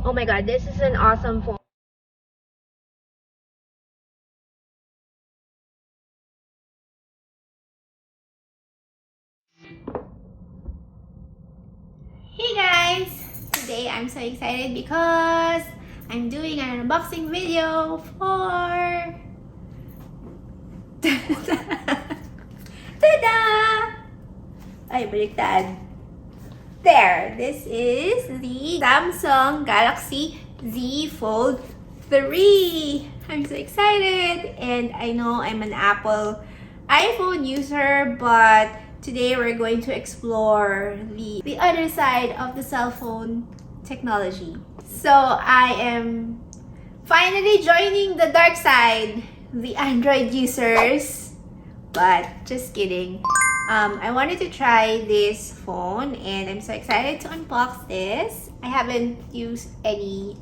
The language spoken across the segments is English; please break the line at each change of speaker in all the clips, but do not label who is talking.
Oh my god, this is an awesome phone.
Hey guys! Today I'm so excited because I'm doing an unboxing video for... Tada! Ay, baliktad. There! This is the Samsung Galaxy Z Fold 3. I'm so excited! And I know I'm an Apple iPhone user, but today we're going to explore the other side of the cell phone technology. So I am finally joining the dark side, the Android users. But just kidding. I wanted to try this phone and I'm so excited to unbox this. I haven't used any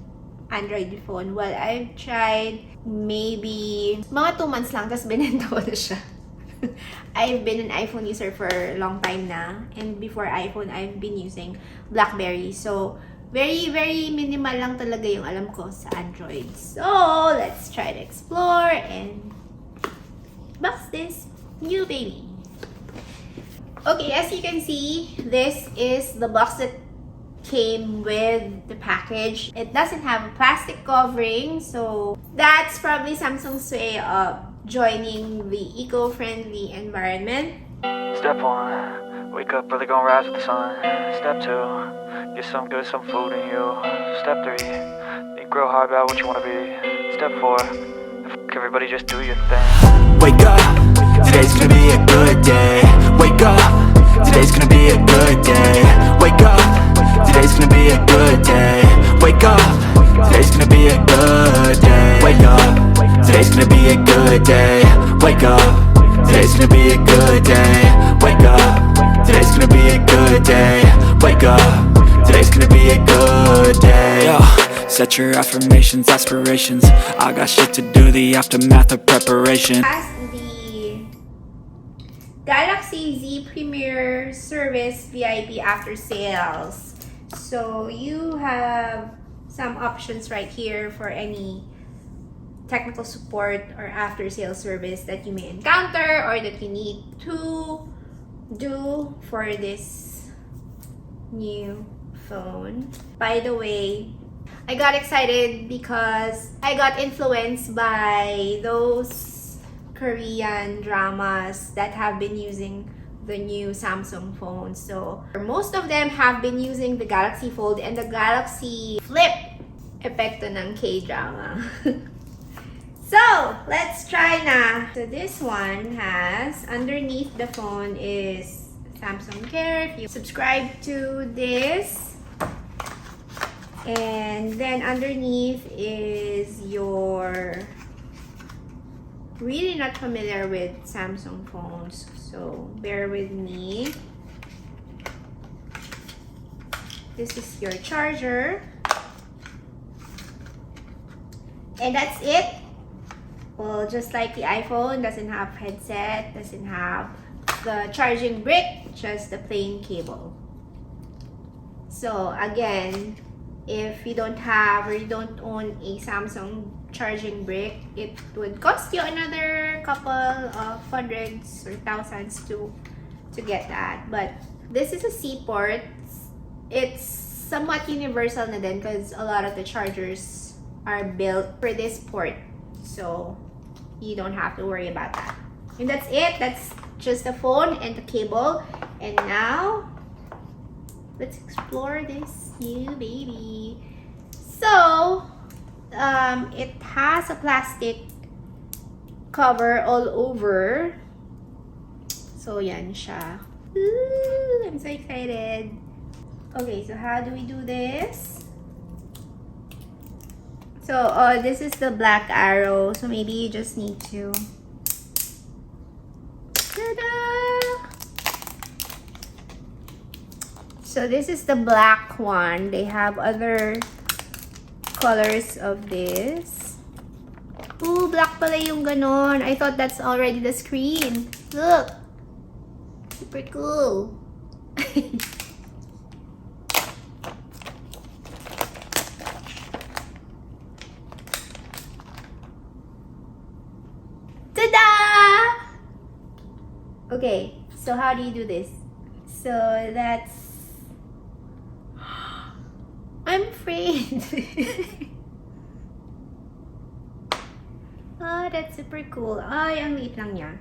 Android phone. Well, I've tried maybe mga 2 months lang, tapos binenta ko na siya. I've been an iPhone user for a long time na. And before iPhone, I've been using BlackBerry. So, very, very minimal lang talaga yung alam ko sa Android. So, let's try to explore and box this new baby. Okay, as you can see, this is the box that came with the package. It doesn't have a plastic covering, so that's probably Samsung's way of joining the eco-friendly environment.
Step 1, wake up early, gonna rise with the sun. Step 2, get some good, some food in you. Step 3, think real hard about what you wanna be. Step 4, everybody just do your thing.
Wake up, today's gonna be a good day. Wake up, today's gonna be a good day. Wake up, today's gonna be a good day. Wake up, today's gonna be a good day. Wake up, today's gonna be a good day. Wake up, today's gonna be a good day. Wake up, today's gonna be a good day. Wake up, today's gonna be a good day. Yo. Set your affirmations, aspirations. I got shit to do, the aftermath of preparation.
As the Galaxy Z Premier Service VIP after sales. So you have some options right here for any technical support or after sales service that you may encounter or that you need to do for this new phone. By the way, I got excited because I got influenced by those Korean dramas that have been using the new Samsung phones. So most of them have been using the Galaxy Fold and the Galaxy Flip epekto ng K-drama. So let's try na. So this one has, underneath the phone is Samsung Care. If you subscribe to this, and then underneath is your... Really not familiar with Samsung phones, so bear with me. This is your charger. And that's it. Well, just like the iPhone, doesn't have headset, doesn't have the charging brick, just the plain cable. So again, if you don't have or you don't own a Samsung charging brick, it would cost you another couple of hundreds or thousands to get that. But this is a C port. It's somewhat universal na din because a lot of the chargers are built for this port. So you don't have to worry about that. And that's it. That's just the phone and the cable. And now let's explore this new baby. So it has a plastic cover all over. So yan siya. Ooh, I'm so excited. Okay, so how do we do this? So this is the black arrow. So maybe you just need to... Ta-da! So this is the black one. They have other colors of this. Ooh, black pala yung ganon. I thought that's already the screen. Look! Super cool. Okay, so how do you do this? So that's... I'm afraid. Oh, that's super cool. Ay, ang liit lang niya.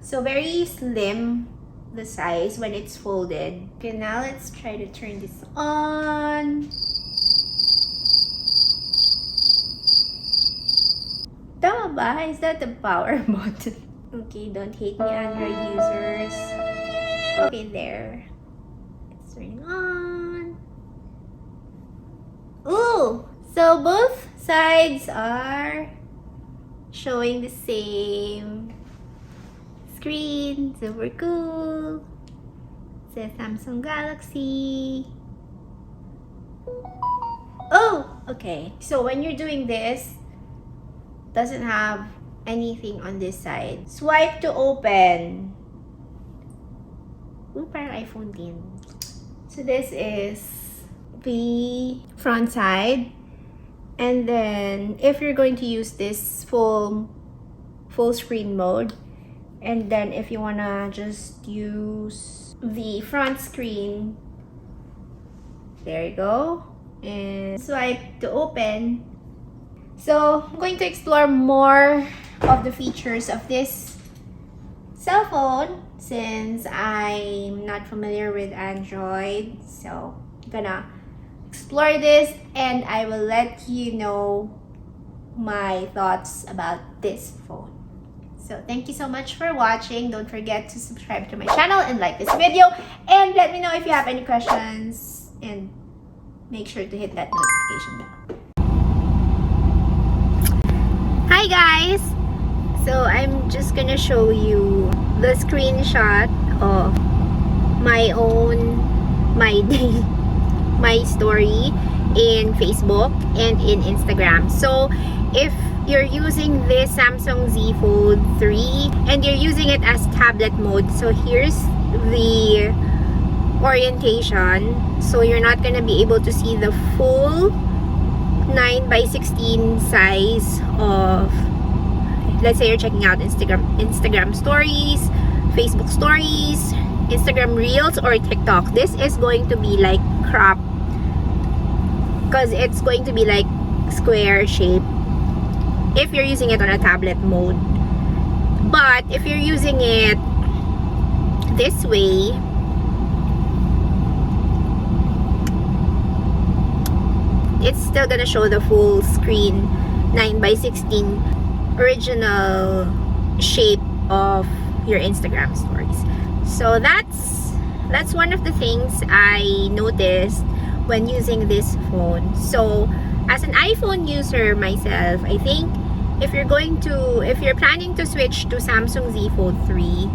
So very slim the size when it's folded. Okay, now let's try to turn this on. Tama ba? Is that the power button? Okay, don't hate me, Android users. Okay, there. It's turning on. Ooh! So both sides are showing the same screen. Super cool. It says Samsung Galaxy. Oh! Okay. So when you're doing this, doesn't have anything on this side. Swipe to open. Ooh, parang iPhone din. So this is the front side. And then if you're going to use this full screen mode, and then if you wanna just use the front screen, there you go, and swipe to open. So I'm going to explore more of the features of this cell phone since I'm not familiar with Android. So I'm gonna explore this and I will let you know my thoughts about this phone. So thank you so much for watching. Don't forget to subscribe to my channel and like this video, and let me know if you have any questions, and make sure to hit that notification bell. Hi guys! So I'm just gonna show you the screenshot of my story in Facebook and in Instagram. So if you're using this Samsung Z Fold 3 and you're using it as tablet mode, so here's the orientation. So you're not gonna be able to see the full 9:16 size of, let's say you're checking out Instagram stories, Facebook stories, Instagram Reels, or TikTok. This is going to be like cropped because it's going to be like square shape if you're using it on a tablet mode. But if you're using it this way, it's still gonna show the full screen 9:16 original shape of your Instagram stories. So that's one of the things I noticed when using this phone. So as an iPhone user myself, I think if you're planning to switch to Samsung Z Fold 3,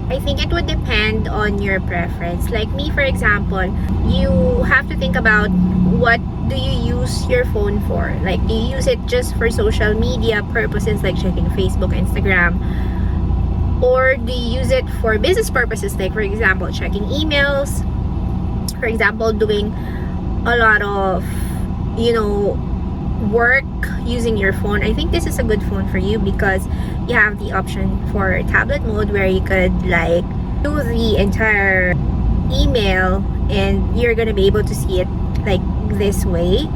I think it would depend on your preference. Like me, for example, you have to think about what do you use your phone for. Like, do you use it just for social media purposes, like checking Facebook, Instagram? Or do you use it for business purposes, like for example, checking emails? For example, doing a lot of, work using your phone. I think this is a good phone for you because you have the option for tablet mode where you could like do the entire email and you're gonna be able to see it like this way.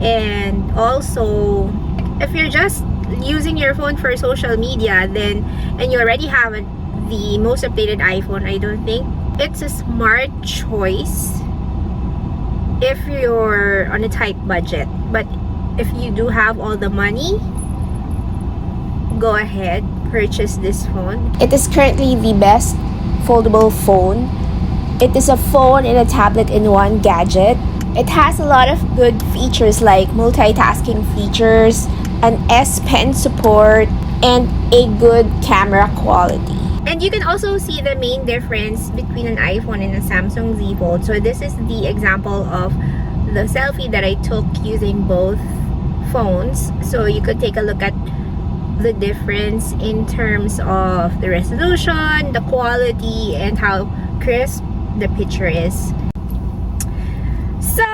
And also, if you're just using your phone for social media, then and you already have the most updated iPhone, I don't think it's a smart choice if you're on a tight budget. But if you do have all the money, go ahead, purchase this phone. It is currently the best foldable phone. It is a phone and a tablet in one gadget. It has a lot of good features like multitasking features, an S Pen support, and a good camera quality. And you can also see the main difference between an iPhone and a Samsung Z Fold. So this is the example of the selfie that I took using both phones. So you could take a look at the difference in terms of the resolution, the quality, and how crisp the picture is. So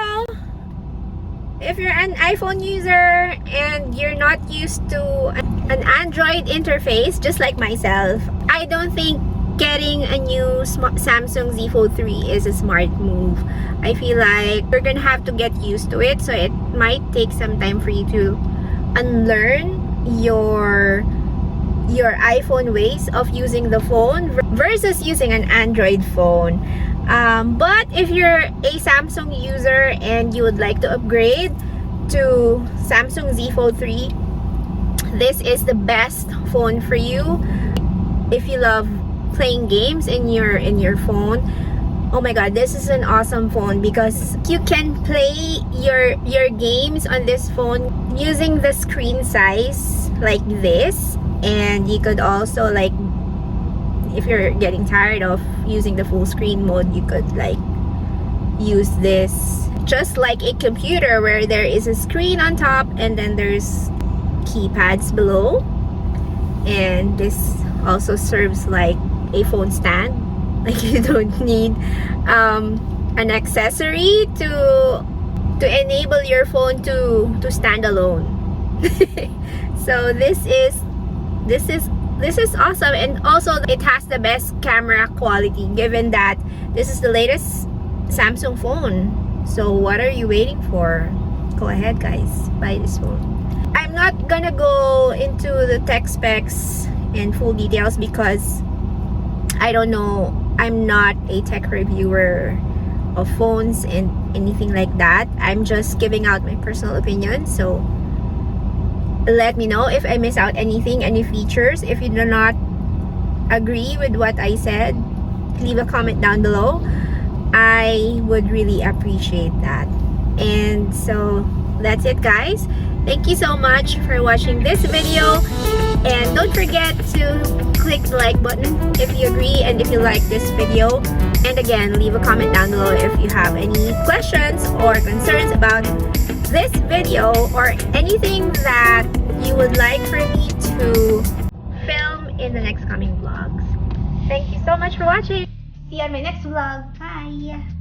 if you're an iPhone user and you're not used to an Android interface, just like myself, I don't think getting a new Samsung Z Fold 3 is a smart move. I feel like you're gonna have to get used to it, so it might take some time for you to unlearn your iPhone ways of using the phone versus using an Android phone. But if you're a Samsung user and you would like to upgrade to Samsung Z Fold 3, this is the best phone for you. If you love playing games in your phone, oh my god, this is an awesome phone because you can play your games on this phone using the screen size like this. And you could also, like, if you're getting tired of using the full screen mode, you could like use this just like a computer where there is a screen on top and then there's keypads below. And this also serves like a phone stand. Like, you don't need an accessory to enable your phone to stand alone. So this is awesome, and also it has the best camera quality given that this is the latest Samsung phone. So what are you waiting for? Go ahead guys, buy this phone. I'm not gonna go into the tech specs and full details because I don't know. I'm not a tech reviewer of phones and anything like that. I'm just giving out my personal opinion. So let me know if I miss out anything, any features. If you do not agree with what I said, leave a comment down below. I would really appreciate that. And so that's it guys. Thank you so much for watching this video, and don't forget to click the like button if you agree and if you like this video. And again, leave a comment down below if you have any questions or concerns about this video or anything that you would like for me to film in the next coming vlogs. Thank you so much for watching. See you on my next vlog. Bye.